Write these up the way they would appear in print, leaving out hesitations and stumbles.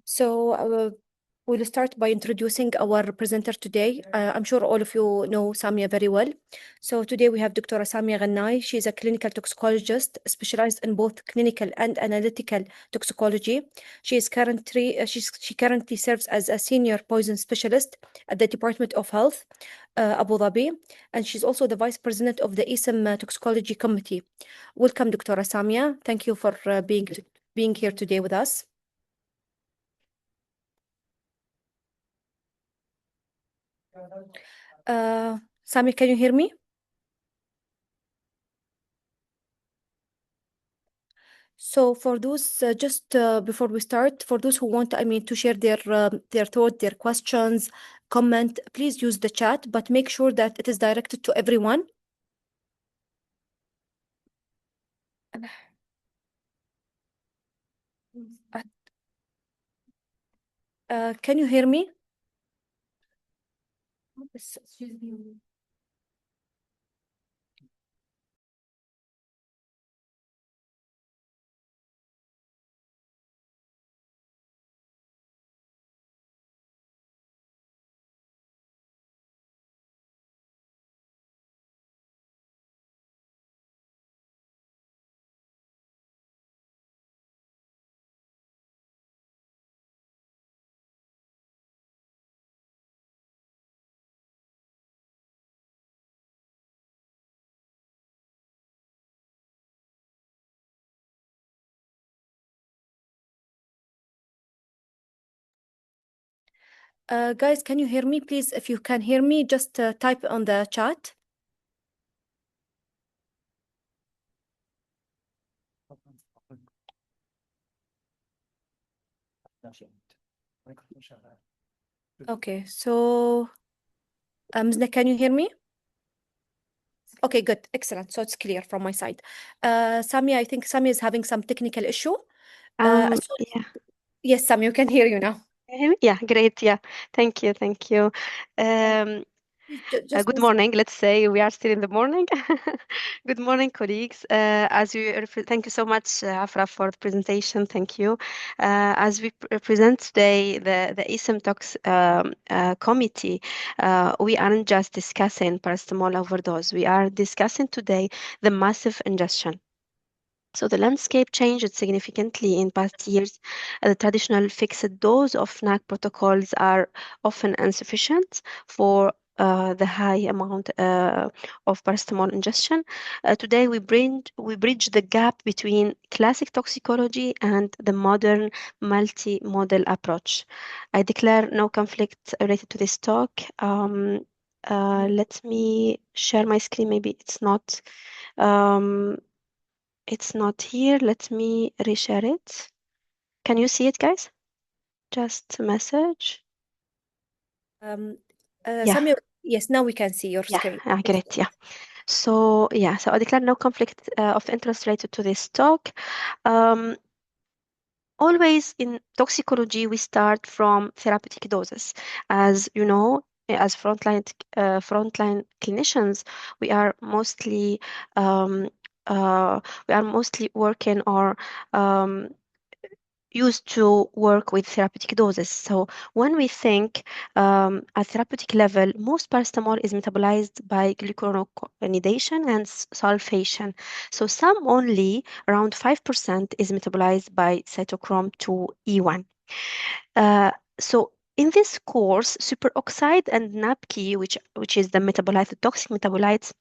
So we'll start by introducing our presenter today. I'm sure all of you know Samia very well. So today we have Dr. Samia Ghennai. She's a clinical toxicologist specialized in both clinical and analytical toxicology. She currently serves as a senior poison specialist at the Department of Health, Abu Dhabi, and she's also the vice president of the ESM Toxicology Committee. Welcome, Dr. Samia. Thank you for being here today with us. Sami, can you hear me? So for those, before we start, for those who want, to share their thought, their questions, comment, please use the chat, but make sure that it is directed to everyone. Can you hear me? Excuse me. Guys, can you hear me? Please, if you can hear me, just type on the chat. Okay, so Mzna, can you hear me? Okay, good. Excellent. So it's clear from my side. Samia, I think Samia is having some technical issue. Yeah. Yes, Samia, you can hear you now. Yeah, great. Yeah, thank you. Good morning. Let's say we are still in the morning. Good morning, colleagues. Thank you so much, Afra, for the presentation. Thank you. As we present today the ESM Tox committee, we aren't just discussing paracetamol overdose. We are discussing today the massive ingestion. So the landscape changed significantly in past years. The traditional fixed dose of NAC protocols are often insufficient for the high amount of paracetamol ingestion. Today, we bridge the gap between classic toxicology and the modern multimodal approach. I declare no conflict related to this talk. Let me share my screen. Maybe it's not. It's not here. Let me reshare it. Can you see it, guys? Just a message. Samia, yes, now we can see your screen. Great. Yeah. So I declare no conflict of interest related to this talk. Always in toxicology, we start from therapeutic doses. As you know, as frontline clinicians, we are mostly working or used to work with therapeutic doses. So when we think at therapeutic level, most paracetamol is metabolized by glucuronidation and sulfation. So some only around 5% is metabolized by cytochrome 2E1. So in this course, superoxide and NAPK, which is the metabolite, the toxic metabolites,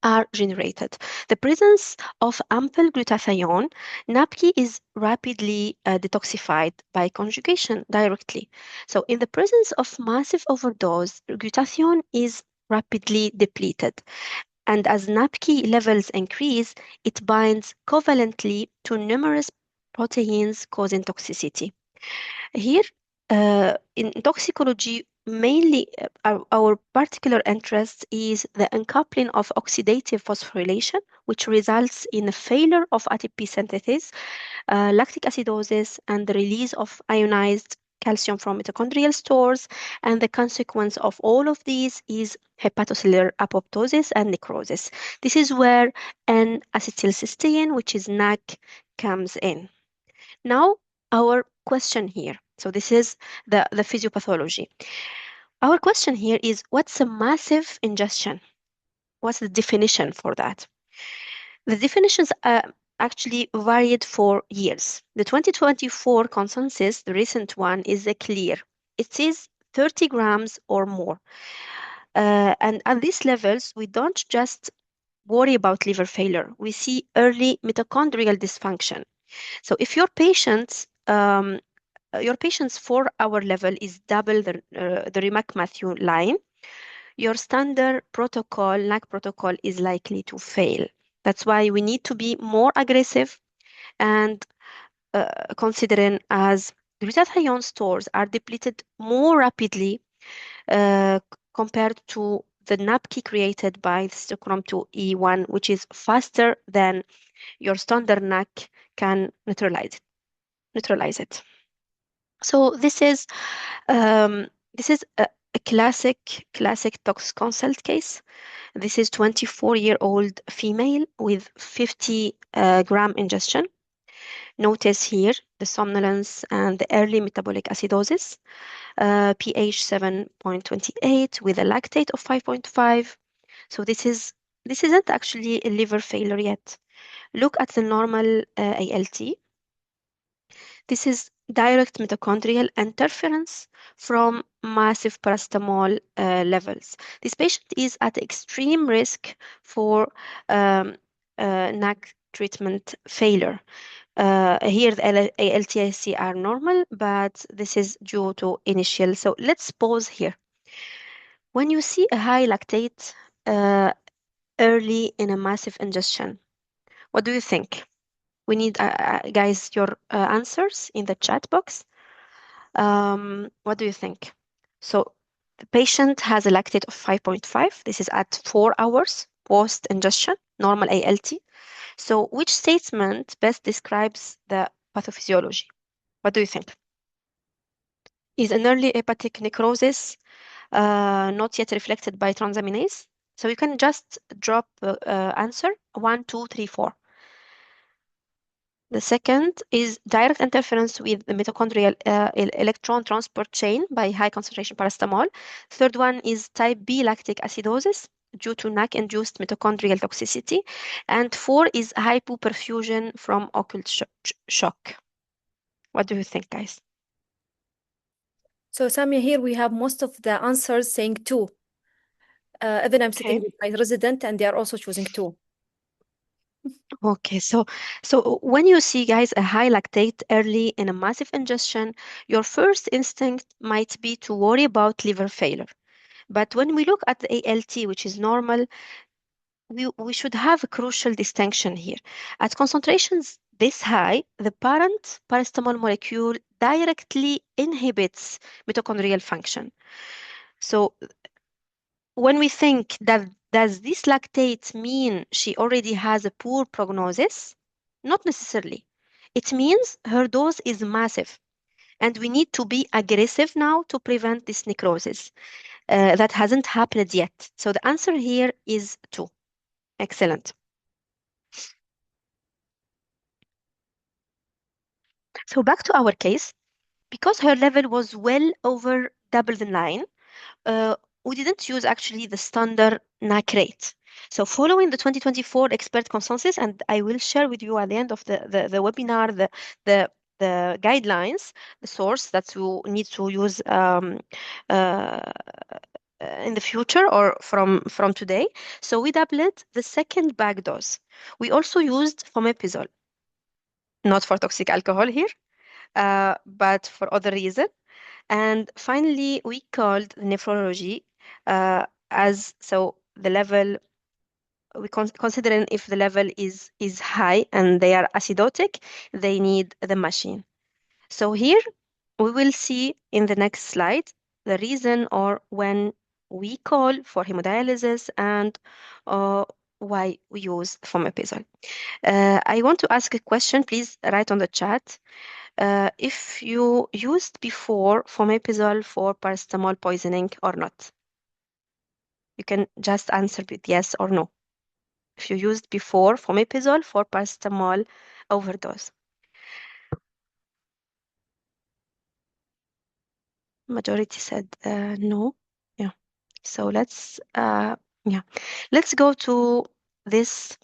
are generated. The presence of ample glutathione, NAPK is rapidly detoxified by conjugation directly. So in the presence of massive overdose, glutathione is rapidly depleted. And as NAPK levels increase, it binds covalently to numerous proteins causing toxicity. Here, in toxicology, mainly our particular interest is the uncoupling of oxidative phosphorylation, which results in a failure of ATP synthesis, lactic acidosis, and the release of ionized calcium from mitochondrial stores. And the consequence of all of these is hepatocellular apoptosis and necrosis. This is where N-acetylcysteine, which is NAC, comes in. Now, our question here. So this is the physiopathology. Our question here is, what's a massive ingestion? What's the definition for that? The definitions actually varied for years. The 2024 consensus, the recent one, is clear. It says 30 grams or more. And at these levels, we don't just worry about liver failure. We see early mitochondrial dysfunction. So if your patient's 4-hour level is double the Rimac-Matthew line, your standard protocol, NAC protocol, is likely to fail. That's why we need to be more aggressive and considering as glutathione stores are depleted more rapidly compared to the NAPK created by the cytochrome 2E1, which is faster than your standard NAC can neutralize it. So this is a classic tox consult case. This is 24-year-old female with 50 gram ingestion. Notice here the somnolence and the early metabolic acidosis, pH 7.28 with a lactate of 5.5. So this isn't actually a liver failure yet. Look at the normal ALT. This is direct mitochondrial interference from massive paracetamol levels. This patient is at extreme risk for NAC treatment failure. Here the ALT/AST are normal, but this is due to initial. So let's pause here. When you see a high lactate early in a massive ingestion, what do you think? We need, guys, your answers in the chat box. What do you think? So the patient has a lactate of 5.5. This is at 4 hours post-ingestion, normal ALT. So which statement best describes the pathophysiology? What do you think? Is an early hepatic necrosis not yet reflected by transaminase? So you can just drop answer 1, 2, 3, 4. The second is direct interference with the mitochondrial electron transport chain by high concentration paracetamol. Third one is type B lactic acidosis due to NAC-induced mitochondrial toxicity. And 4 is hypoperfusion from occult shock. What do you think, guys? So Samia, here we have most of the answers saying 2. Even I'm sitting with my resident and they are also choosing 2. Okay, so when you see, guys, a high lactate early in a massive ingestion, your first instinct might be to worry about liver failure. But when we look at the ALT, which is normal, we should have a crucial distinction here. At concentrations this high, the parent paracetamol molecule directly inhibits mitochondrial function. So when we think that does this lactate mean she already has a poor prognosis? Not necessarily. It means her dose is massive, and we need to be aggressive now to prevent this necrosis. That hasn't happened yet. So the answer here is 2. Excellent. So back to our case, because her level was well over double the line, we didn't use actually the standard NAC rate. So following the 2024 expert consensus, and I will share with you at the end of the webinar the guidelines, the source that you need to use in the future or from today. So we doubled the second bag dose. We also used fomepizole, not for toxic alcohol here, but for other reason. And finally, we called nephrology as so the level we considering if the level is high and they are acidotic, they need the machine. So here we will see in the next slide the reason or when we call for hemodialysis and why we use fomepizole. I want to ask a question. Please write on the chat. If you used before fomepizole for paracetamol poisoning or not. You can just answer with yes or no. If you used before fomepizole for paracetamol overdose. Majority said no. Yeah. So let's let's go to this.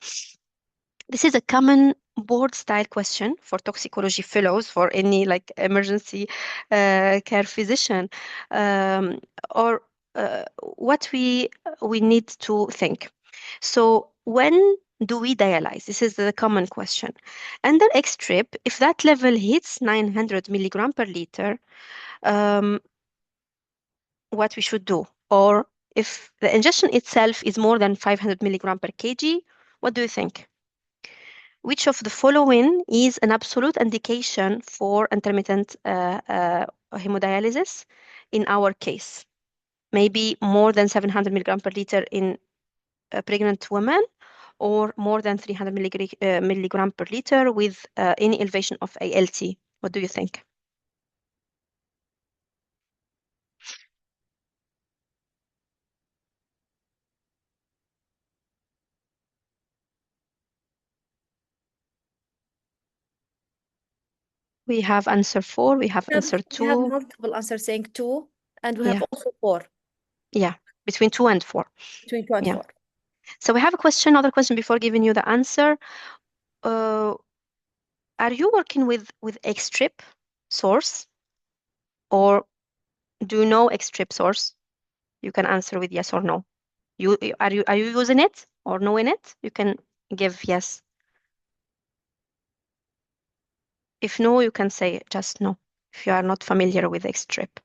This is a common board style question for toxicology fellows, for any like emergency care physician, or what we need to think. So when do we dialyze? This is the common question. Under EXTRIP, if that level hits 900 milligram per liter, what we should do, or if the ingestion itself is more than 500 milligram per kg, what do you think? Which of the following is an absolute indication for intermittent hemodialysis in our case? Maybe more than 700 milligram per liter in pregnant women, or more than 300 milligram per liter with any elevation of ALT. What do you think? We have answer 4, we have answer 2. We have multiple answers saying 2, and we have Yeah. also 4. Yeah, between 2 and 4. Between 2 and Yeah. 4. So we have a question, another question before giving you the answer. Are you working with EXTRIP source, or do you know EXTRIP source? You can answer with yes or no. Are you using it or knowing it? You can give yes. If no, you can say just no, if you are not familiar with EXTRIP.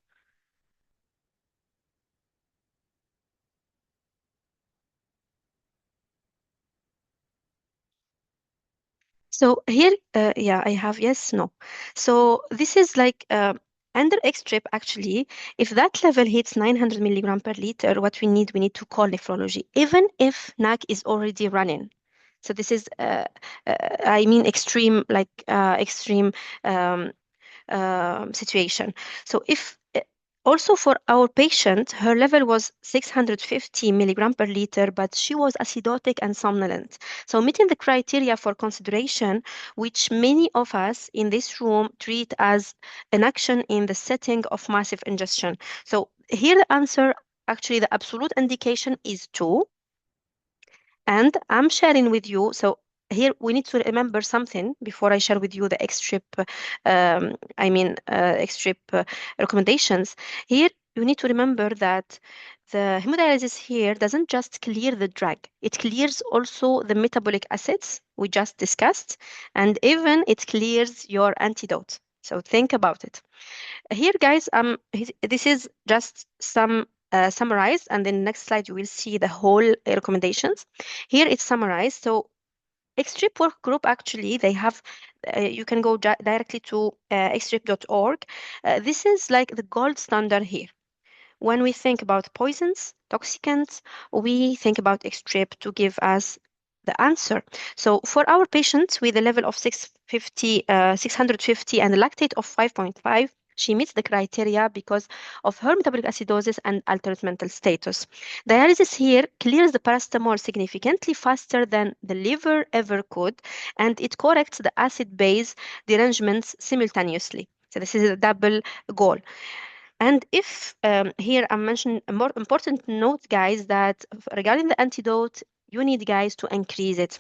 So here, yeah, I have yes, no. So this is like under EXTRIP, actually, if that level hits 900 milligram per liter, what we need to call nephrology, even if NAC is already running. So this is, I mean, extreme, like extreme situation. So if also for our patient, her level was 650 milligram per liter, but she was acidotic and somnolent. So meeting the criteria for consideration, which many of us in this room treat as an action in the setting of massive ingestion. So here the answer, actually the absolute indication is 2. And I'm sharing with you, so here we need to remember something before I share with you the EXTRIP, EXTRIP recommendations. Here you need to remember that the hemodialysis here doesn't just clear the drug, it clears also the metabolic acids we just discussed, and even it clears your antidote. So think about it. Here, guys, this is just some summarized, and then next slide you will see the whole recommendations. Here it's summarized. So EXTRIP work group, actually, they have, you can go directly to extrip.org. This is like the gold standard here. When we think about poisons, toxicants, we think about EXTRIP to give us the answer. So for our patients with a level of 650 and a lactate of 5.5, she meets the criteria because of her metabolic acidosis and altered mental status. Dialysis here clears the paracetamol significantly faster than the liver ever could, and it corrects the acid-base derangements simultaneously. So this is a double goal. And if here I'm mentioning a more important note, guys, that regarding the antidote, you need, guys, to increase it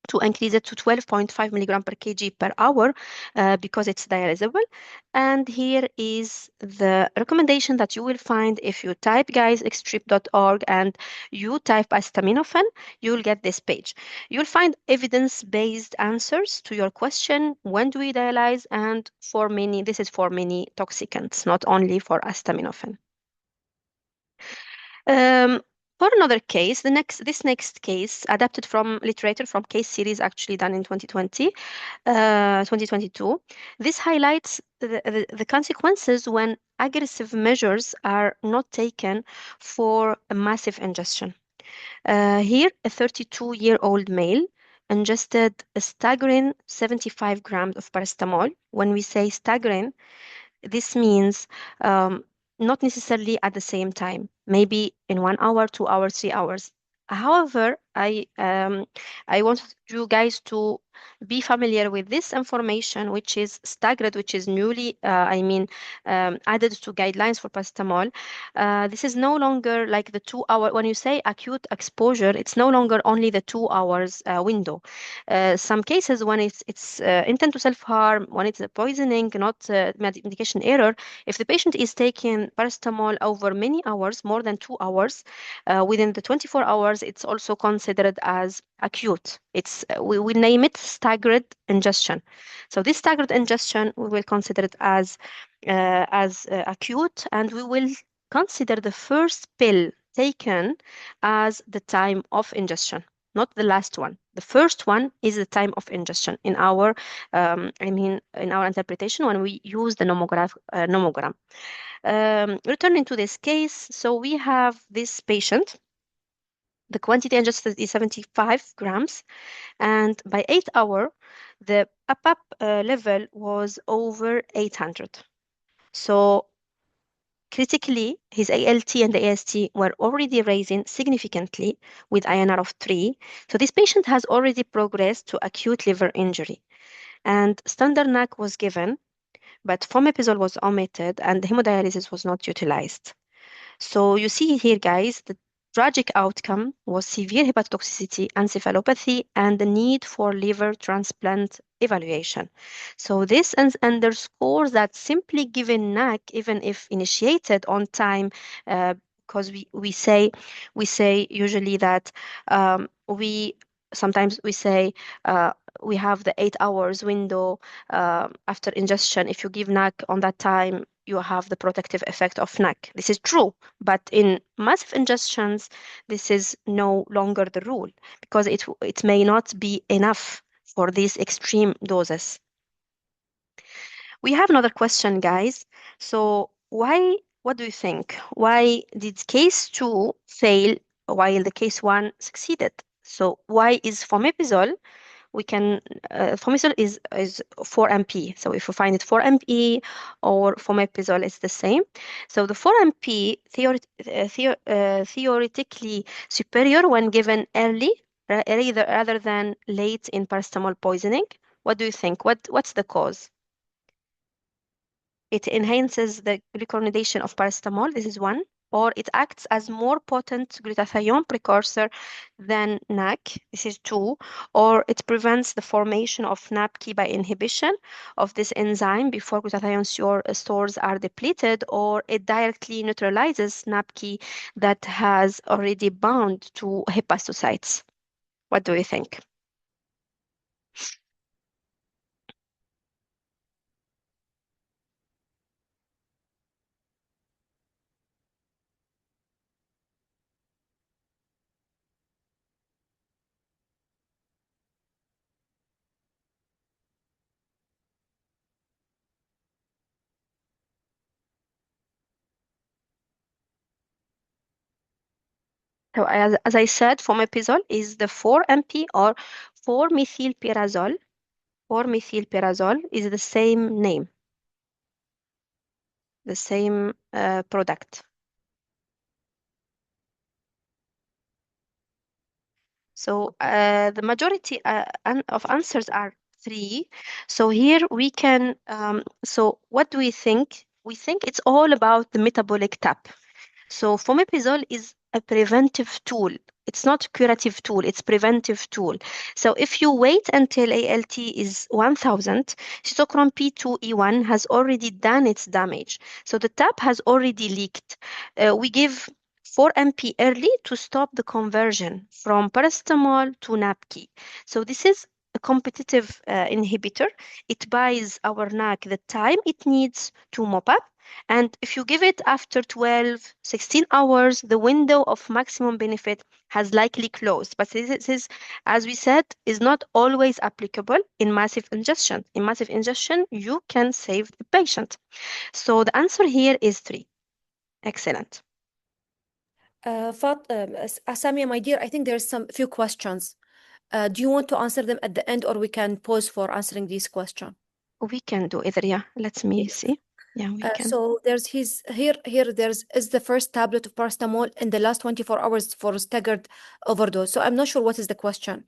to 12.5 milligram per kg per hour because it's dialysable. And here is the recommendation that you will find if you type, guys, extrip.org and you type acetaminophen, you'll get this page. You'll find evidence-based answers to your question, when do we dialyze, and this is for many toxicants, not only for acetaminophen. For another case, this next case, adapted from literature from case series actually done in 2022, this highlights the consequences when aggressive measures are not taken for a massive ingestion. Here, a 32-year-old male ingested a staggering 75 grams of paracetamol. When we say staggering, this means not necessarily at the same time, maybe in 1 hour, 2 hours, 3 hours. However, I want you guys to be familiar with this information, which is staggered, which is newly, added to guidelines for paracetamol. This is no longer like the 2 hour. When you say acute exposure, it's no longer only the 2 hours window. Some cases when it's intent to self-harm, when it's a poisoning, not medication error. If the patient is taking paracetamol over many hours, more than 2 hours, within the 24 hours, it's also considered as acute. It's we name it staggered ingestion. So this staggered ingestion, we will consider it as acute, and we will consider the first pill taken as the time of ingestion, not the last one. The first one is the time of ingestion in our, in our interpretation when we use the nomogram. Returning to this case, so we have this patient. The quantity ingested is 75 grams, and by 8 hours, the APAP level was over 800. So critically, his ALT and the AST were already rising significantly with INR of 3. So this patient has already progressed to acute liver injury. And standard NAC was given, but fomepizole was omitted and hemodialysis was not utilized. So you see here, guys, the tragic outcome was severe hepatotoxicity, encephalopathy, and the need for liver transplant evaluation. So this underscores that simply giving NAC, even if initiated on time, because we say usually that sometimes we say we have the 8 hours window after ingestion. If you give NAC on that time, you have the protective effect of NAC. This is true, but in massive ingestions, this is no longer the rule because it may not be enough for these extreme doses. We have another question, guys. So what do you think? Why did case 2 fail while the case 1 succeeded? So why is fomepizole? We can, fomepizole is 4-MP. So if we find it 4-MP or fomepizole, it's the same. So the 4-MP theoretically superior when given early rather than late in paracetamol poisoning. What do you think? What's the cause? It enhances the glucuronidation of paracetamol. This is one. Or it acts as more potent glutathione precursor than NAC. This is 2. Or it prevents the formation of NAPK by inhibition of this enzyme before glutathione stores are depleted, or it directly neutralizes NAPK that has already bound to hepatocytes. What do you think? So as I said, fomepizole is the 4-MP or 4-methylpyrazole. 4-methylpyrazole is the same name, the same product. So the majority of answers are 3. So here we can, so what do we think? We think it's all about the metabolic tap. So fomepizole is a preventive tool. It's not a curative tool, it's preventive tool. So if you wait until ALT is 1000, cytochrome P2E1 has already done its damage. So the tap has already leaked. We give 4-MP early to stop the conversion from paracetamol to NAPK. So this is a competitive inhibitor. It buys our NAC the time it needs to mop up. And if you give it after 12, 16 hours, the window of maximum benefit has likely closed. But this is, as we said, is not always applicable in massive ingestion. In massive ingestion, you can save the patient. So the answer here is 3. Excellent. Samia, my dear, I think there's few questions. Do you want to answer them at the end, or we can pause for answering these questions? We can do either, yeah. Let me see. Yeah, we can. So there's is the first tablet of paracetamol in the last 24 hours for staggered overdose. So I'm not sure what is the question.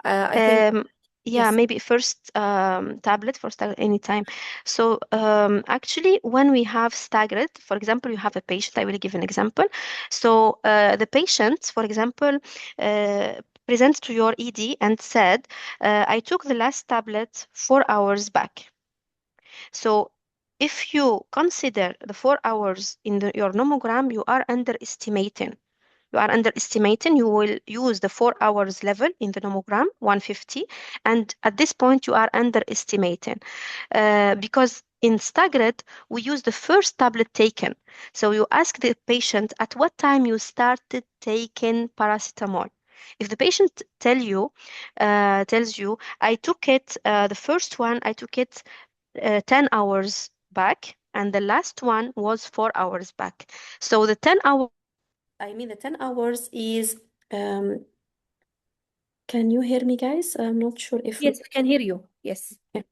I think Yeah, yes. maybe first tablet for staggered anytime. So actually, when we have staggered, for example, you have a patient, I will give an example. So the patient, for example, presents to your ED and said, I took the last tablet 4 hours back. So if you consider the 4 hours in your nomogram, you are underestimating. You will use the 4 hours level in the nomogram, 150, and at this point you are underestimating because in staggered we use the first tablet taken. So you ask the patient at what time you started taking paracetamol. If the patient tells you, I took it, the first one, I took it 10 hours back, and the last one was 4 hours back. So the 10 hours is, can you hear me, guys? I'm not sure if Yes, we can hear you. Yes. Yeah.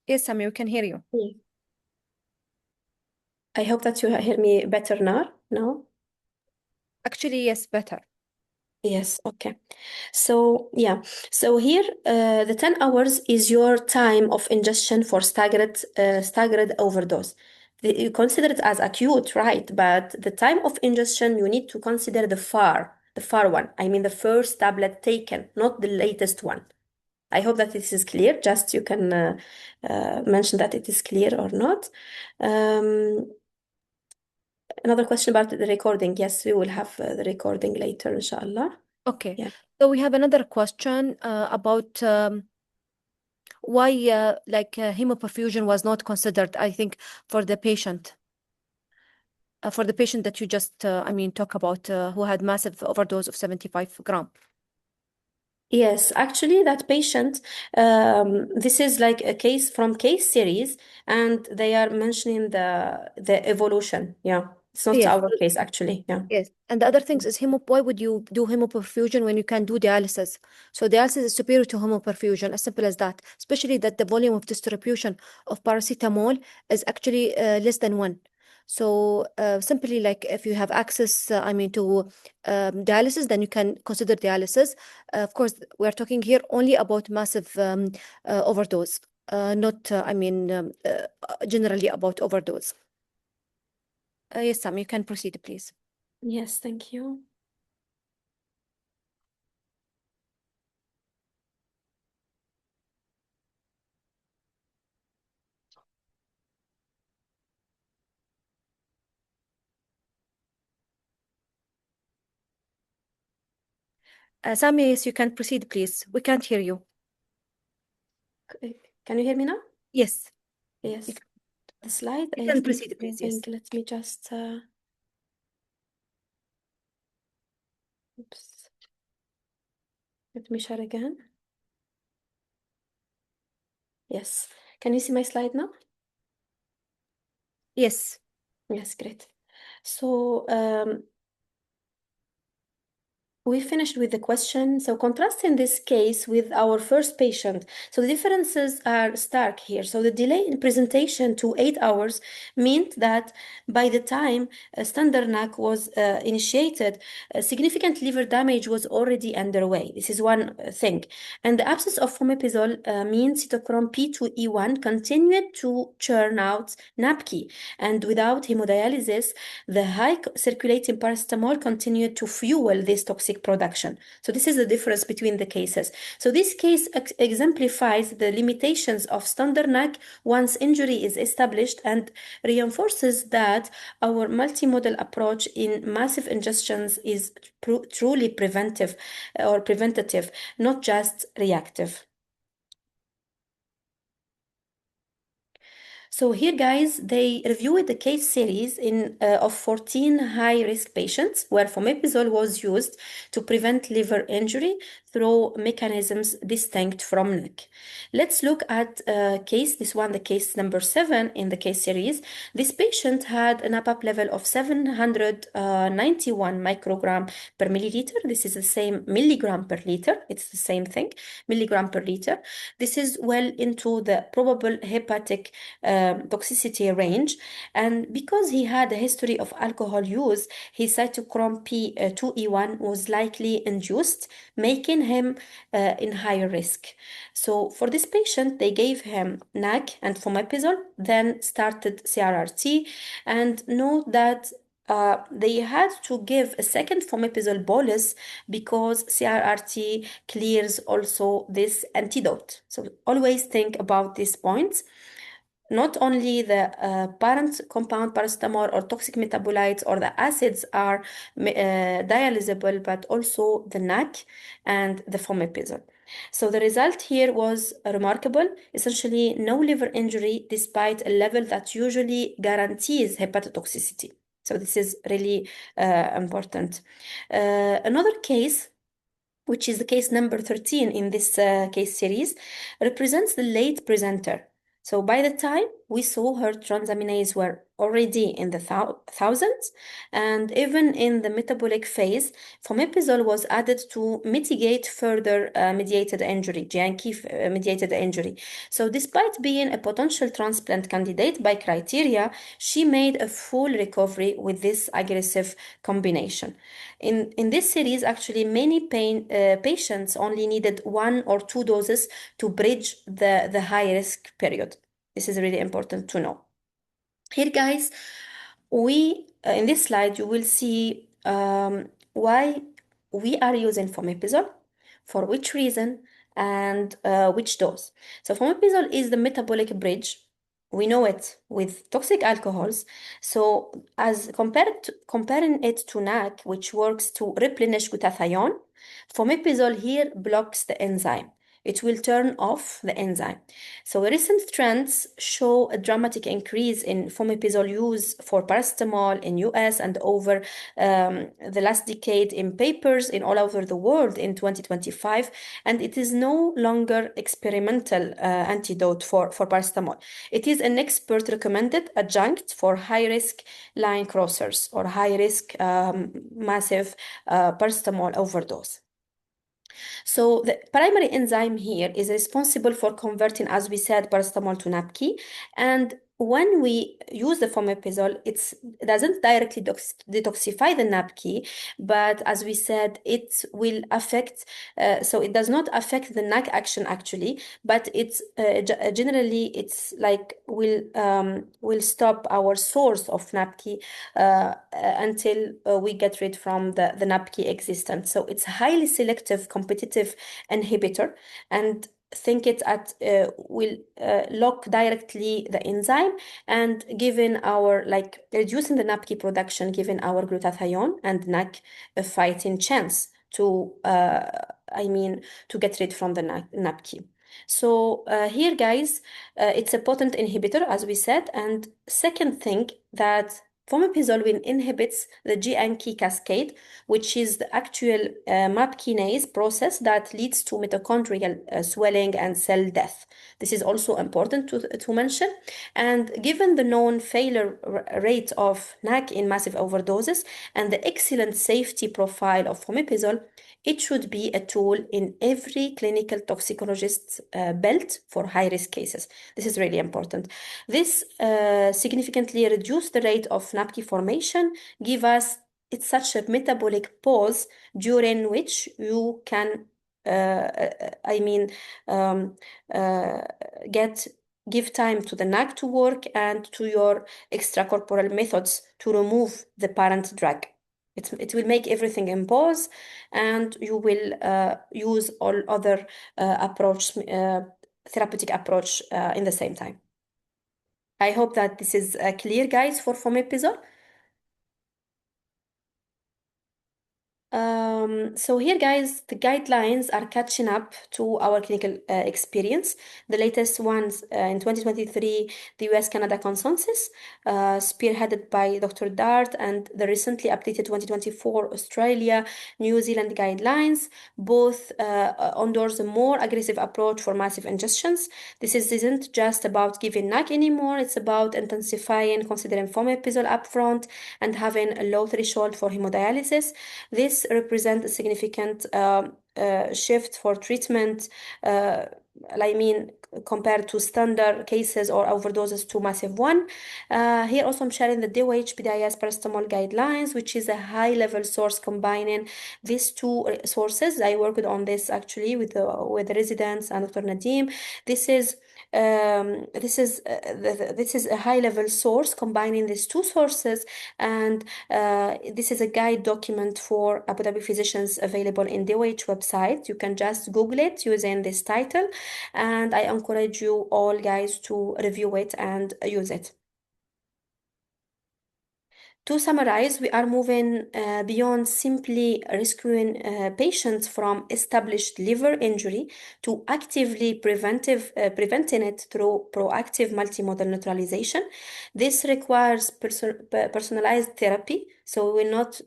Yes, Samia, we can hear you. I hope that you hear me better now. No? Actually, yes, better. Yes, okay. So yeah, so here the 10 hours is your time of ingestion for staggered overdose. You consider it as acute, right? But the time of ingestion, you need to consider the far one. I mean the first tablet taken, not the latest one. I hope that this is clear. Just you can mention that it is clear or not. Another question about the recording. Yes, we will have the recording later, inshallah. Okay. Yeah. So we have another question about why hemoperfusion was not considered, I think, for the patient. For the patient that you just, talk about, who had massive overdose of 75 gram. Yes, actually, that patient, this is like a case from case series, and they are mentioning the evolution. Yeah, it's not Yes. our case actually. Yeah. Yes, and the other things is why would you do hemoperfusion when you can do dialysis? So dialysis is superior to hemoperfusion, as simple as that. Especially that the volume of distribution of paracetamol is actually less than 1. So simply like if you have access, to dialysis, then you can consider dialysis. Of course, we are talking here only about massive overdose, not, generally about overdose. Yes, Sam, you can proceed, please. Yes, thank you. Sami, yes, you can proceed, please. We can't hear you. Can you hear me now? Yes. Yes. The slide. You can proceed, please. I Yes. think let me just. Oops. Let me share again. Yes. Can you see my slide now? Yes. Yes, great. So we finished with the question. So contrasting this case with our first patient. So the differences are stark here. So the delay in presentation to 8 hours meant that by the time standard NAC was initiated, significant liver damage was already underway. This is one thing. And the absence of fomepizole means cytochrome P2E1 continued to churn out NAPKI. And without hemodialysis, the high circulating paracetamol continued to fuel this toxic production. So this is the difference between the cases. So this case exemplifies the limitations of standard NAC once injury is established and reinforces that our multimodal approach in massive ingestions is truly preventative, not just reactive. So here, guys, they reviewed the case series of 14 high-risk patients where fomepizole was used to prevent liver injury through mechanisms distinct from NAC. Let's look at the case number 7 in the case series. This patient had an APAP level of 791 microgram per milliliter. This is the same milligram per liter. It's the same thing, milligram per liter. This is well into the probable hepatic toxicity range. And because he had a history of alcohol use, his cytochrome P2E1 was likely induced, making him in higher risk. So for this patient, they gave him NAC and fomepizole, then started CRRT, and note that they had to give a second fomepizole bolus because CRRT clears also this antidote. So always think about these points. Not only the parent compound paracetamol or toxic metabolites or the acids are dialysable, but also the NAC and the fomepizole. So the result here was remarkable, essentially no liver injury despite a level that usually guarantees hepatotoxicity. So this is really important. Another case, which is the case number 13 in this case series, represents the late presenter. So by the time we saw her transaminase were already in the thousands, and even in the metabolic phase, fomepizole was added to mitigate further mediated injury, GNK mediated injury. So despite being a potential transplant candidate by criteria, she made a full recovery with this aggressive combination. In this series, actually, many patients only needed 1 or 2 doses to bridge the high-risk period. This is really important to know. Here, guys, in this slide, you will see why we are using fomepizole, for which reason, and which dose. So fomepizole is the metabolic bridge. We know it with toxic alcohols. So as comparing it to NAC, which works to replenish glutathione, fomepizole here blocks the enzyme. It will turn off the enzyme. So recent trends show a dramatic increase in fomepizole use for paracetamol in US and over the last decade in papers in all over the world in 2025. And it is no longer experimental antidote for paracetamol. It is an expert recommended adjunct for high-risk line crossers or high-risk massive paracetamol overdose. So the primary enzyme here is responsible for converting, as we said, paracetamol to NAPK. And when we use the fomepizole, it doesn't directly detoxify the NAPK, but as we said, it will affect, so it does not affect the NAC action actually, but it's generally, it's like will stop our source of NAPK until we get rid from the NAPK existence. So it's a highly selective competitive inhibitor, and think it will lock directly the enzyme and given our reducing the NAPK production, given our glutathione and NAC a fighting chance to to get rid from the NAPK. So here, guys, it's a potent inhibitor, as we said. And second thing, that fomepizole inhibits the GNK cascade, which is the actual MAP kinase process that leads to mitochondrial swelling and cell death. This is also important to mention. And given the known failure rate of NAC in massive overdoses and the excellent safety profile of fomepizole, it should be a tool in every clinical toxicologist's belt for high-risk cases. This is really important. This significantly reduced the rate of NAPK formation, give us such a metabolic pause during which you can give time to the NAC to work and to your extracorporeal methods to remove the parent drug. It will make everything in pause, and you will use all other therapeutic approach in the same time. I hope that this is clear, guys, for fomepizole. So here, guys, the guidelines are catching up to our clinical experience. The latest ones in 2023, the US-Canada consensus, spearheaded by Dr. Dart, and the recently updated 2024 Australia, New Zealand guidelines, both endorse a more aggressive approach for massive ingestions. This isn't just about giving NAC anymore, it's about intensifying, considering fomepizole upfront, and having a low threshold for hemodialysis. This represents a significant shift for treatment, compared to standard cases or overdoses to massive one. Here also I'm sharing the DOH PDIS paracetamol guidelines, which is a high-level source combining these two sources. I worked on this actually with the residents and Dr. Nadim. This is a high-level source combining these two sources, and this is a guide document for Abu Dhabi physicians available in DOH website. You can just Google it using this title, and I encourage you all guys to review it and use it. To summarize, we are moving beyond simply rescuing patients from established liver injury to actively preventing it through proactive multimodal neutralization. This requires personalized therapy, so we will not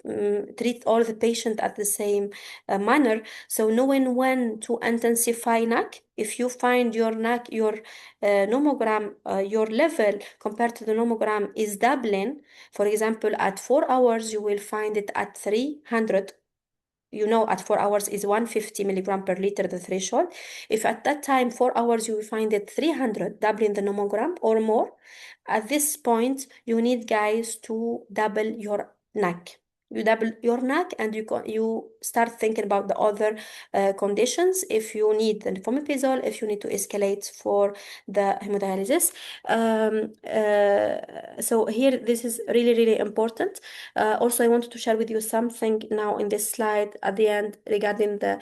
treat all the patient at the same manner. So knowing when to intensify NAC. If you find your NAC, your nomogram, your level compared to the nomogram is doubling, for example, at 4 hours, you will find it at 300. You know, at 4 hours is 150 milligram per liter, the threshold. If at that time, 4 hours, you will find it 300, doubling the nomogram or more. At this point, you need, guys, to double your NAC. You double your NAC, and you start thinking about the other conditions. If you need the fomepizole, if you need to escalate for the hemodialysis. So here, this is really, really important. Also, I wanted to share with you something now in this slide at the end regarding the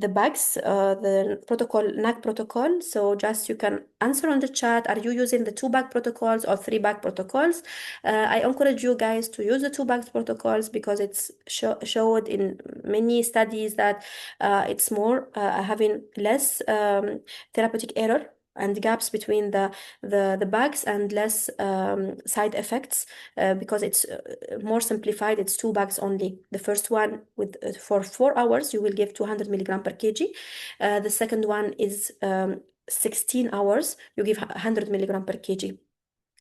bags, the protocol, NAC protocol. So just you can answer on the chat. Are you using the 2-bag protocols or 3-bag protocols? I encourage you guys to use the 2-bag protocols because it's showed in many studies that it's more having less therapeutic error and gaps between the bags and less side effects because it's more simplified. It's 2 bags only. The first one with for 4 hours you will give 200 milligram per kg. The second one is 16 hours. You give 100 milligram per kg.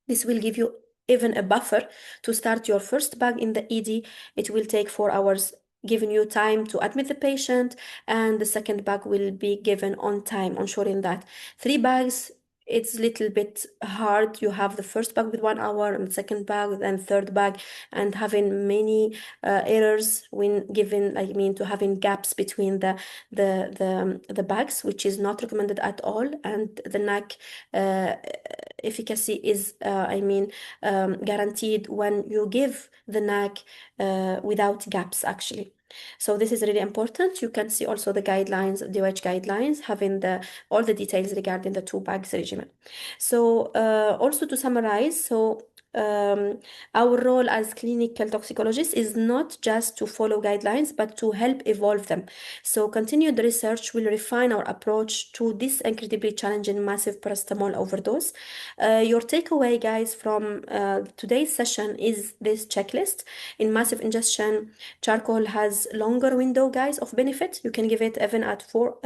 This will give you even a buffer to start your first bag in the ED. It will take 4 hours, giving you time to admit the patient, and the second bag will be given on time, ensuring that 3 bags, it's a little bit hard. You have the first bag with 1 hour and the second bag, then third bag, and having many errors when given, to having gaps between the bags, which is not recommended at all. And the NAC efficacy is, guaranteed when you give the NAC without gaps, actually. So this is really important. You can see also the guidelines, DOH guidelines, having all the details regarding the 2 bags regimen. So also to summarize, our role as clinical toxicologists is not just to follow guidelines, but to help evolve them. So continued research will refine our approach to this incredibly challenging massive paracetamol overdose. Your takeaway, guys, from today's session is this checklist. In massive ingestion, charcoal has longer window, guys, of benefit. You can give it even at 4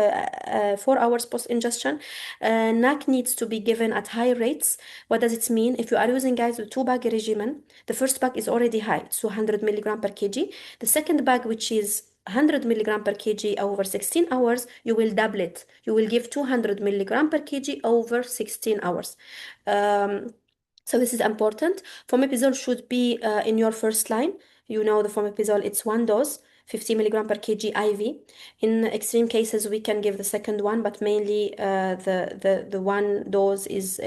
hours post-ingestion. NAC needs to be given at high rates. What does it mean? If you are using, guys, the 2-bag regimen, the first bag is already high, so 100 milligram per kg. The second bag, which is 100 milligram per kg over 16 hours, you will double it. You will give 200 milligram per kg over 16 hours. So this is important. Fomepizole should be in your first line. You know the fomepizole, it's 1 dose, 50 milligram per kg IV. In extreme cases, we can give the second one, but mainly the 1 dose is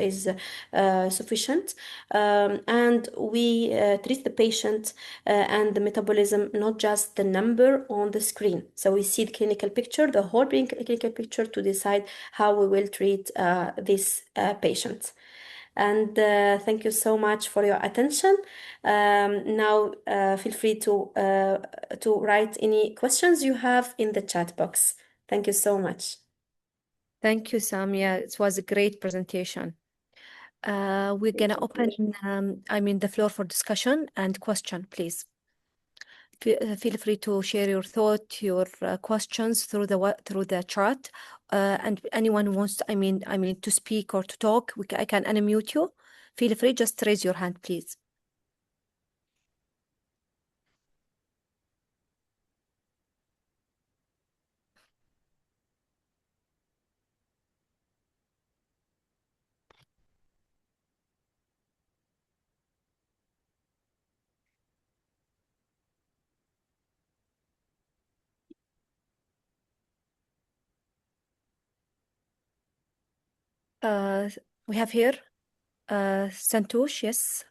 sufficient. And we treat the patient and the metabolism, not just the number on the screen. So we see the clinical picture, the whole clinical picture, to decide how we will treat this patient. And thank you so much for your attention. Now, feel free to write any questions you have in the chat box. Thank you so much. Thank you, Samia. It was a great presentation. We're gonna open, the floor for discussion and question, please. Feel free to share your thought, your questions through the chat, and anyone who wants, to speak or to talk, I can unmute you. Feel free, just raise your hand, please. We have here Santosh. Yes.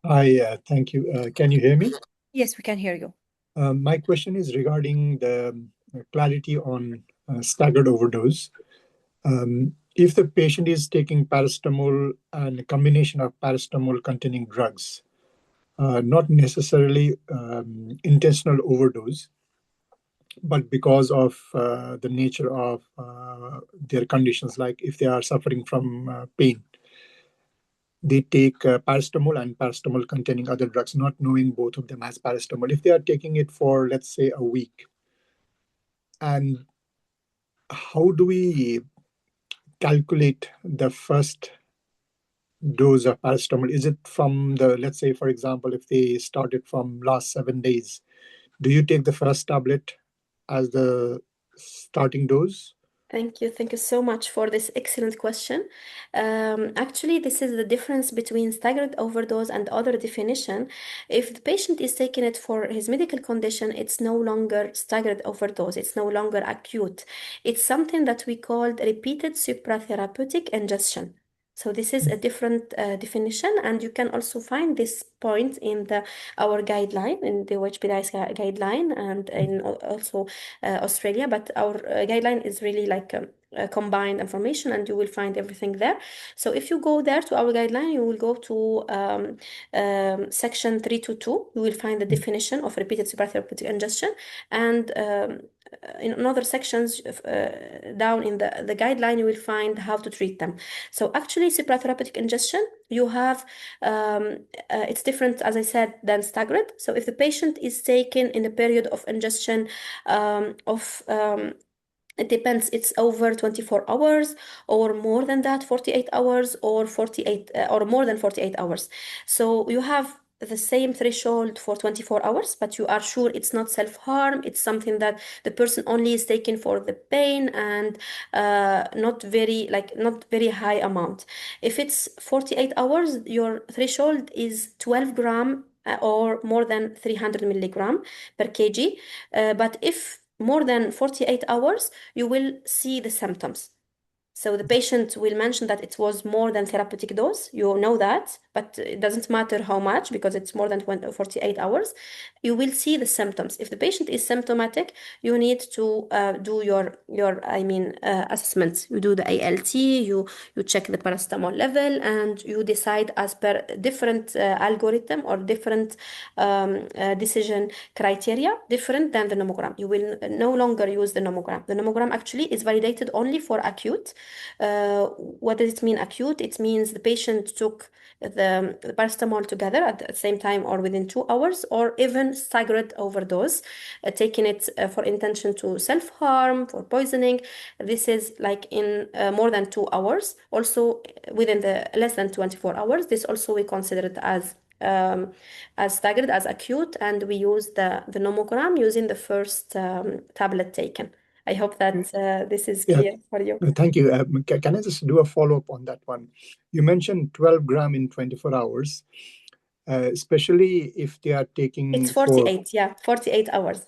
Hi, thank you. Can you hear me? Yes, we can hear you. My question is regarding the clarity on staggered overdose. If the patient is taking paracetamol and a combination of paracetamol containing drugs, not necessarily intentional overdose, but because of the nature of their conditions, like if they are suffering from pain, they take paracetamol and paracetamol containing other drugs, not knowing both of them as paracetamol. If they are taking it for, let's say, a week, and how do we calculate the first dose of paracetamol? Is it from the, let's say, for example, if they started from last 7 days, do you take the first tablet as the starting dose? Thank you. Thank you so much for this excellent question. Actually, this is the difference between staggered overdose and other definition. If the patient is taking it for his medical condition, it's no longer staggered overdose. It's no longer acute. It's something that we call repeated supratherapeutic ingestion. So this is a different definition, and you can also find this point in our guideline, in the OHPDI's guideline, and in also Australia. But our guideline is really like combined information, and you will find everything there. So if you go there to our guideline, you will go to section 322. You will find the definition of repeated supratherapeutic ingestion, and in other sections down in the guideline, you will find how to treat them. So actually, supratherapeutic ingestion, you have, it's different, as I said, than staggered. So if the patient is taken in a period of ingestion it depends, it's over 24 hours or more than that, 48 hours or 48 or more than 48 hours. So you have the same threshold for 24 hours, but you are sure it's not self-harm. It's something that the person only is taking for the pain and not very high amount. If it's 48 hours, your threshold is 12 gram or more than 300 milligram per kg. But if more than 48 hours, you will see the symptoms. So the patient will mention that it was more than therapeutic dose. You know that, but it doesn't matter how much because it's more than 48 hours. You will see the symptoms. If the patient is symptomatic, you need to do your assessments. You do the ALT, you check the paracetamol level, and you decide as per different algorithm or different decision criteria, different than the nomogram. You will no longer use the nomogram. The nomogram actually is validated only for acute. What does it mean acute? It means the patient took the paracetamol together at the same time or within 2 hours, or even staggered overdose, taking it for intention to self-harm, for poisoning. This is like in more than 2 hours. Also within the less than 24 hours, this also we consider it as staggered, as acute, and we use the nomogram using the first tablet taken. I hope that this is clear for you. Thank you. Can I just do a follow-up on that one? You mentioned 12 gram in 24 hours, especially if they are taking... It's 48, 48 hours.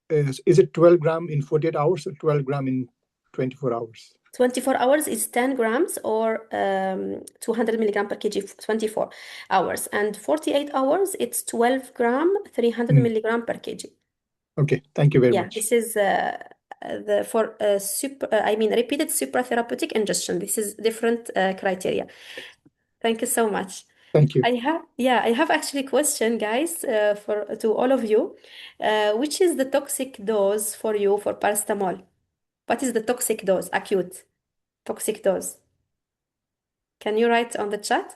Is it 12 gram in 48 hours or 12 gram in 24 hours? 24 hours is 10 grams or 200 milligram per kg, 24 hours. And 48 hours, it's 12 gram, 300 milligram per kg. Okay, thank you very much. This is repeated supratherapeutic ingestion. This is different criteria. Thank you so much. Thank you. I have actually a question, guys, to all of you. Which is the toxic dose for you for paracetamol? What is the toxic dose, acute toxic dose? Can you write on the chat?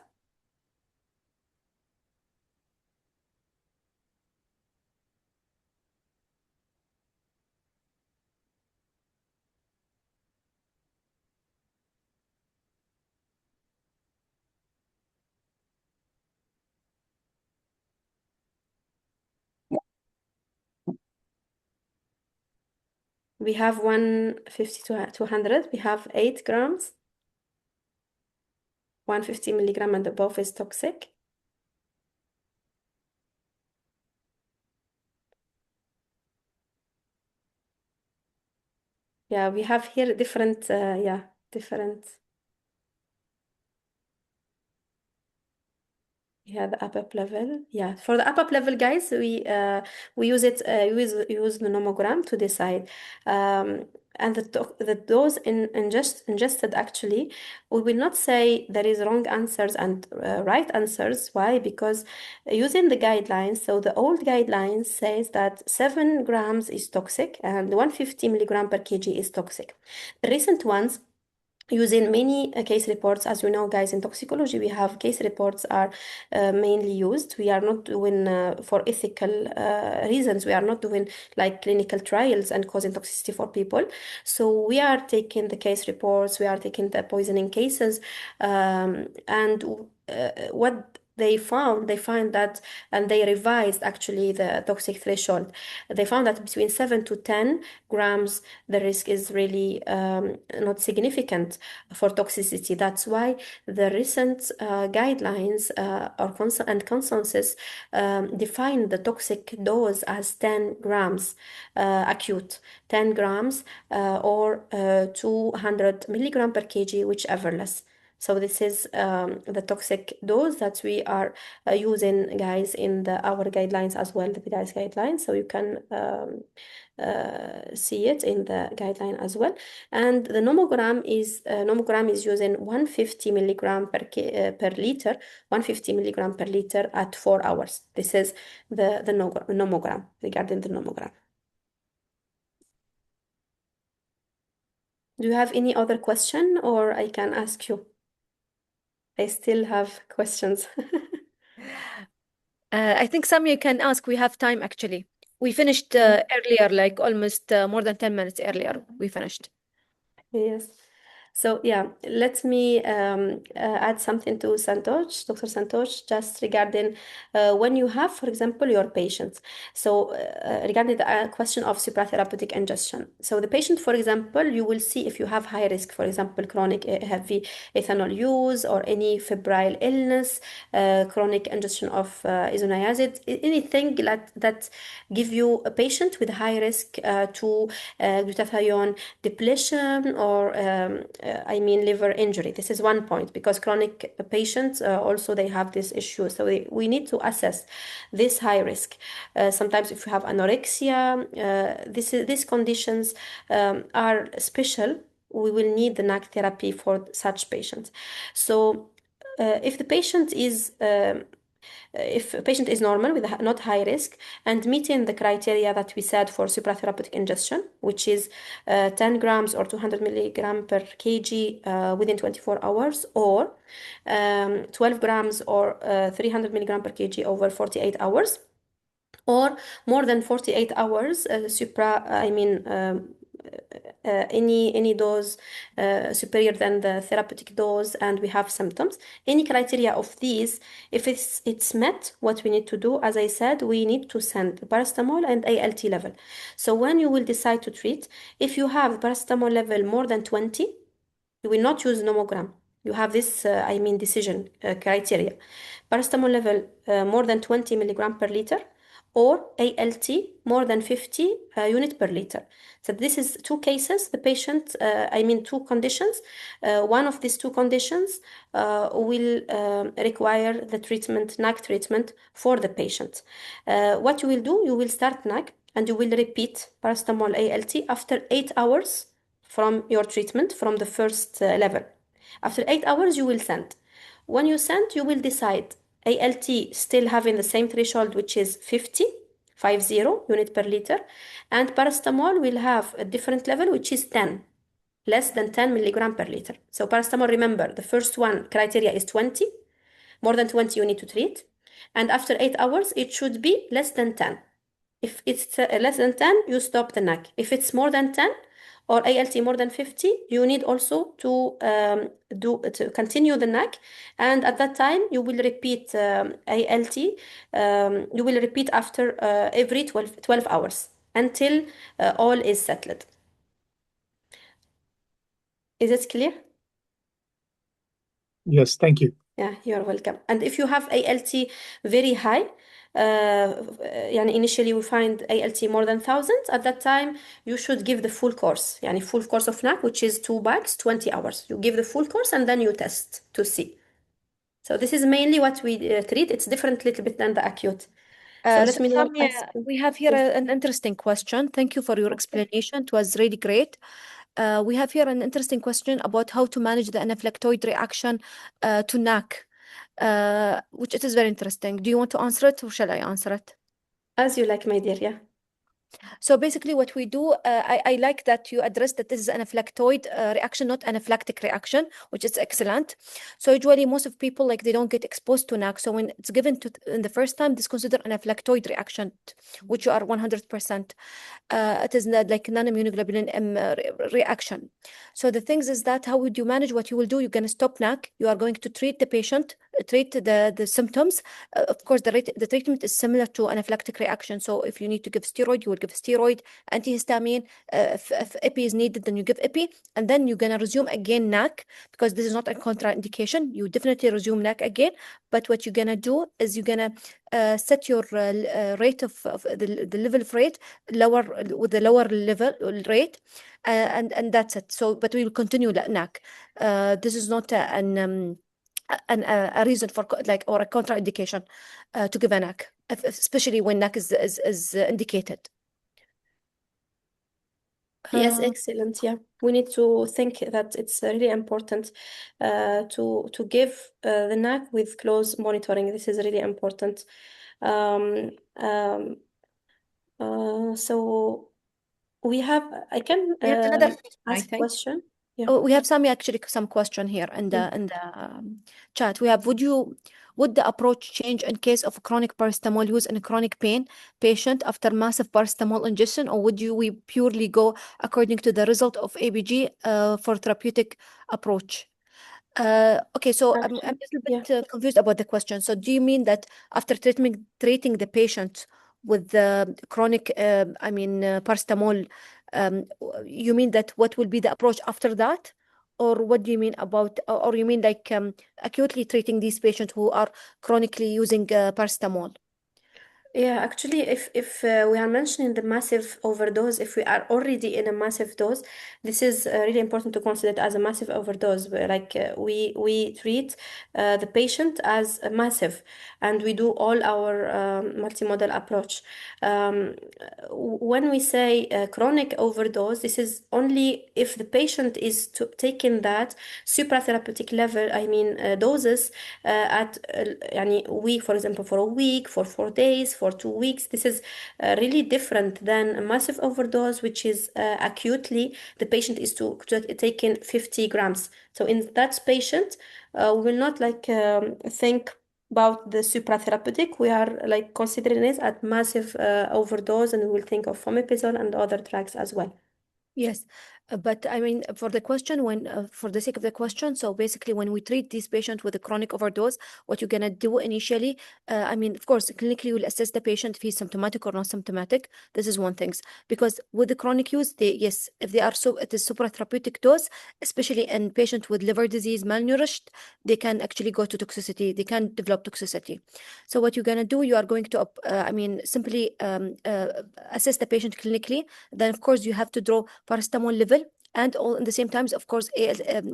We have 150 to 200. We have 8 grams. 150 milligram and above is toxic. Yeah, we have here different, different. Yeah, the APAP level. Yeah, for the APAP level, guys, we use it. Use the nomogram to decide. And the dose ingested, actually, we will not say there is wrong answers and right answers. Why? Because using the guidelines, so the old guidelines says that 7 grams is toxic and 150 milligram per kg is toxic. The recent ones, using many case reports, as you know, guys, in toxicology, we have case reports are mainly used. We are not doing for ethical reasons. We are not doing like clinical trials and causing toxicity for people. So we are taking the case reports. We are taking the poisoning cases, and what they find that, and they revised actually the toxic threshold. They found that between 7 to 10 grams, the risk is really not significant for toxicity. That's why the recent guidelines and consensus define the toxic dose as 10 grams acute, 10 grams or 200 milligram per kg, whichever less. So this is the toxic dose that we are using, guys, in our guidelines as well, the PDIS guidelines. So you can see it in the guideline as well. And the nomogram is using 150 milligram per liter, 150 milligram per liter at 4 hours. This is the nomogram, regarding the nomogram. Do you have any other question, or I can ask you? I still have questions. I think Samia can ask. We have time, actually. We finished earlier, like almost more than 10 minutes earlier. We finished. Yes. So yeah, let me add something to Santosh, Dr. Santosh, just regarding when you have, for example, your patients. So regarding the question of supratherapeutic ingestion. So the patient, for example, you will see if you have high risk, for example, chronic heavy ethanol use or any febrile illness, chronic ingestion of isoniazid, anything that give you a patient with high risk to glutathione depletion or liver injury. This is one point, because chronic patients also they have this issue. So we need to assess this high risk. Sometimes if you have anorexia, these conditions are special. We will need the NAC therapy for such patients. So if the patient is if a patient is normal with not high risk and meeting the criteria that we said for supratherapeutic ingestion, which is 10 grams or 200 milligram per kg within 24 hours, or 12 grams or 300 milligram per kg over 48 hours, or more than 48 hours any dose superior than the therapeutic dose, and we have symptoms. Any criteria of these, if it's met, what we need to do, as I said, we need to send the paracetamol and ALT level. So when you will decide to treat, if you have paracetamol level more than 20, you will not use nomogram. You have this decision criteria. Paracetamol level more than 20 milligram per liter, or ALT more than 50 unit per liter. So this is two cases. The patient, two conditions. One of these two conditions will require the treatment, NAC treatment for the patient. What you will do, you will start NAC and you will repeat paracetamol ALT after 8 hours from your treatment, from the first level. After 8 hours, you will send. When you send, you will decide ALT still having the same threshold, which is 50 unit per liter, and paracetamol will have a different level, which is 10, less than 10 milligram per liter. So paracetamol, remember, the first one criteria is 20. More than 20, you need to treat. And after 8 hours, it should be less than 10. If it's less than 10, you stop the NAC. If it's more than 10 or ALT more than 50, you need also to continue the NAC. And at that time, you will repeat ALT. You will repeat after every 12 hours until all is settled. Is it clear? Yes, thank you. Yeah, you're welcome. And if you have ALT very high, initially we find ALT more than 1,000, at that time you should give the full course, full course of NAC, which is 2 bags, 20 hours. You give the full course and then you test to see. So this is mainly what we treat. It's different little bit than the acute. So let me know. Samia, we have here an interesting question. Thank you for your explanation. It was really great. We have here an interesting question about how to manage the anaphylactoid reaction to NAC, which it is very interesting. Do you want to answer it or shall I answer it? As you like, my dear, yeah. So basically what we do, I like that you address that this is an anaphylactoid reaction, not anaphylactic reaction, which is excellent. So usually most of people, like, they don't get exposed to NAC. So when it's given to in the first time, this is considered anaphylactoid reaction, which you are 100%. It is not like non-immunoglobulin M reaction. So the things is that how would you manage? What you will do, you're going to stop NAC. You are going to treat the patient, treat the symptoms. Of course, the treatment is similar to anaphylactic reaction. So if you need to give steroid, you will give steroid, antihistamine. If epi is needed, then you give epi, and then you're gonna resume again NAC, because this is not a contraindication. You definitely resume NAC again, but what you're gonna do is you're gonna set your rate of the level of rate lower, with the lower level rate, and that's it. So, but we will continue NAC. This is not a reason for or a contraindication to give a NAC, especially when NAC is indicated. Yes, excellent. Yeah, we need to think that it's really important to give the NAC with close monitoring. This is really important. So we have, I can another ask a question. Yeah. Oh, we have actually some question here in the chat. We have, would the approach change in case of chronic paracetamol use in a chronic pain patient after massive paracetamol ingestion, or would we purely go according to the result of ABG for therapeutic approach? Okay, so I'm a little bit confused about the question. So do you mean that after treating the patient with the chronic, paracetamol, you mean that what will be the approach after that? Or what do you mean about, or you mean like acutely treating these patients who are chronically using paracetamol? Yeah, actually, if we are mentioning the massive overdose, if we are already in a massive dose, this is really important to consider it as a massive overdose. Like we treat the patient as a massive, and we do all our multimodal approach. When we say chronic overdose, this is only if the patient is taking that supratherapeutic level, doses at week, for example, for a week, for 4 days, for 2 weeks. This is really different than a massive overdose, which is acutely the patient is taking 50 grams. So in that patient, we will not think about the supratherapeutic. We are considering this at massive overdose, and we will think of fomepizole and other drugs as well. Yes, but for the question, for the sake of the question, so basically when we treat these patients with a chronic overdose, what you're gonna do initially, of course, clinically you'll assess the patient if he's symptomatic or not symptomatic. This is one thing, because with the chronic use, yes, if they are it is supratherapeutic dose, especially in patients with liver disease, malnourished, they can actually go to toxicity. They can develop toxicity. So what you're gonna do, you are going to, simply assess the patient clinically. Then of course you have to draw paracetamol level and all in the same times, of course,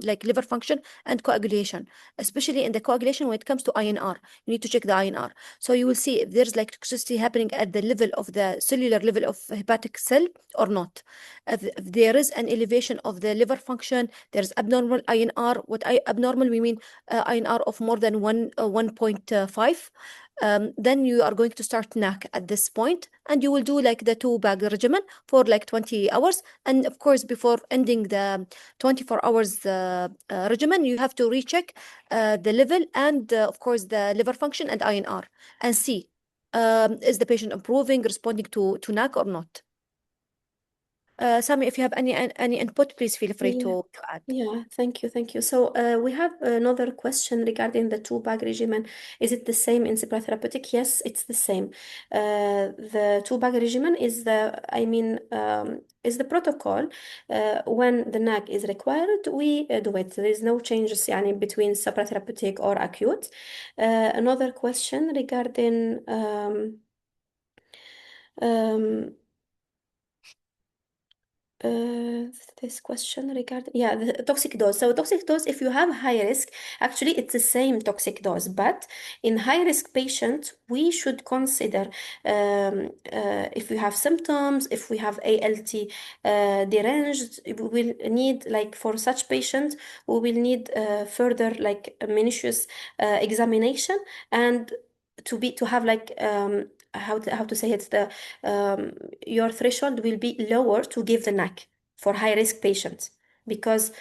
like liver function and coagulation, especially in the coagulation when it comes to INR. You need to check the INR. So you will see if there's like toxicity happening at the level of the cellular level of hepatic cell or not. If there is an elevation of the liver function, there's abnormal INR. What abnormal we mean INR of more than 1.5. Then you are going to start NAC at this point, and you will do like the 2-bag regimen for like 20 hours. And of course, before ending the 24 hours regimen, you have to recheck the level and of course the liver function and INR and see is the patient improving, responding to NAC or not. Sami, if you have any input, please feel free to add. Yeah, thank you. So we have another question regarding the 2-bag regimen. Is it the same in supratherapeutic? Yes, it's the same. The 2-bag regimen is is the protocol. When the NAC is required, we do it. There is no changes between supratherapeutic or acute. Another question regarding this question regarding the toxic dose. So toxic dose, if you have high risk, actually it's the same toxic dose, but in high risk patient we should consider if we have symptoms, if we have ALT deranged, we will need, like for such patients, we will need further like a minutious examination, and to have like how to say it, your threshold will be lower to give the NAC for high risk patients, because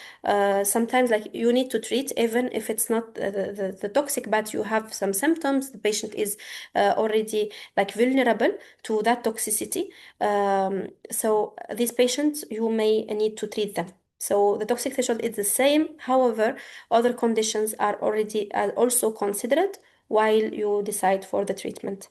sometimes like you need to treat even if it's not the toxic, but you have some symptoms, the patient is already like vulnerable to that toxicity. So these patients, you may need to treat them. So the toxic threshold is the same. However, other conditions are already also considered while you decide for the treatment.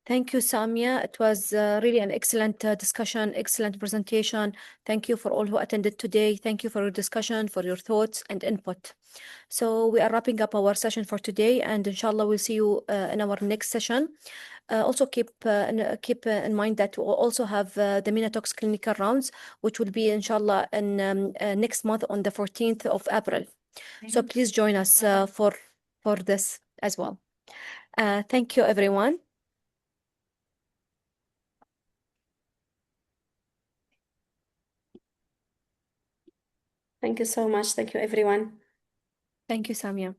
Thank you, Samia. It was really an excellent discussion, excellent presentation. Thank you for all who attended today. Thank you for your discussion, for your thoughts and input. So we are wrapping up our session for today, and inshallah we'll see you in our next session. Also keep in mind that we'll also have the Minatox clinical rounds, which will be inshallah in next month on the 14th of April. So please join us for this as well. Thank you, everyone. Thank you so much. Thank you, everyone. Thank you, Samia.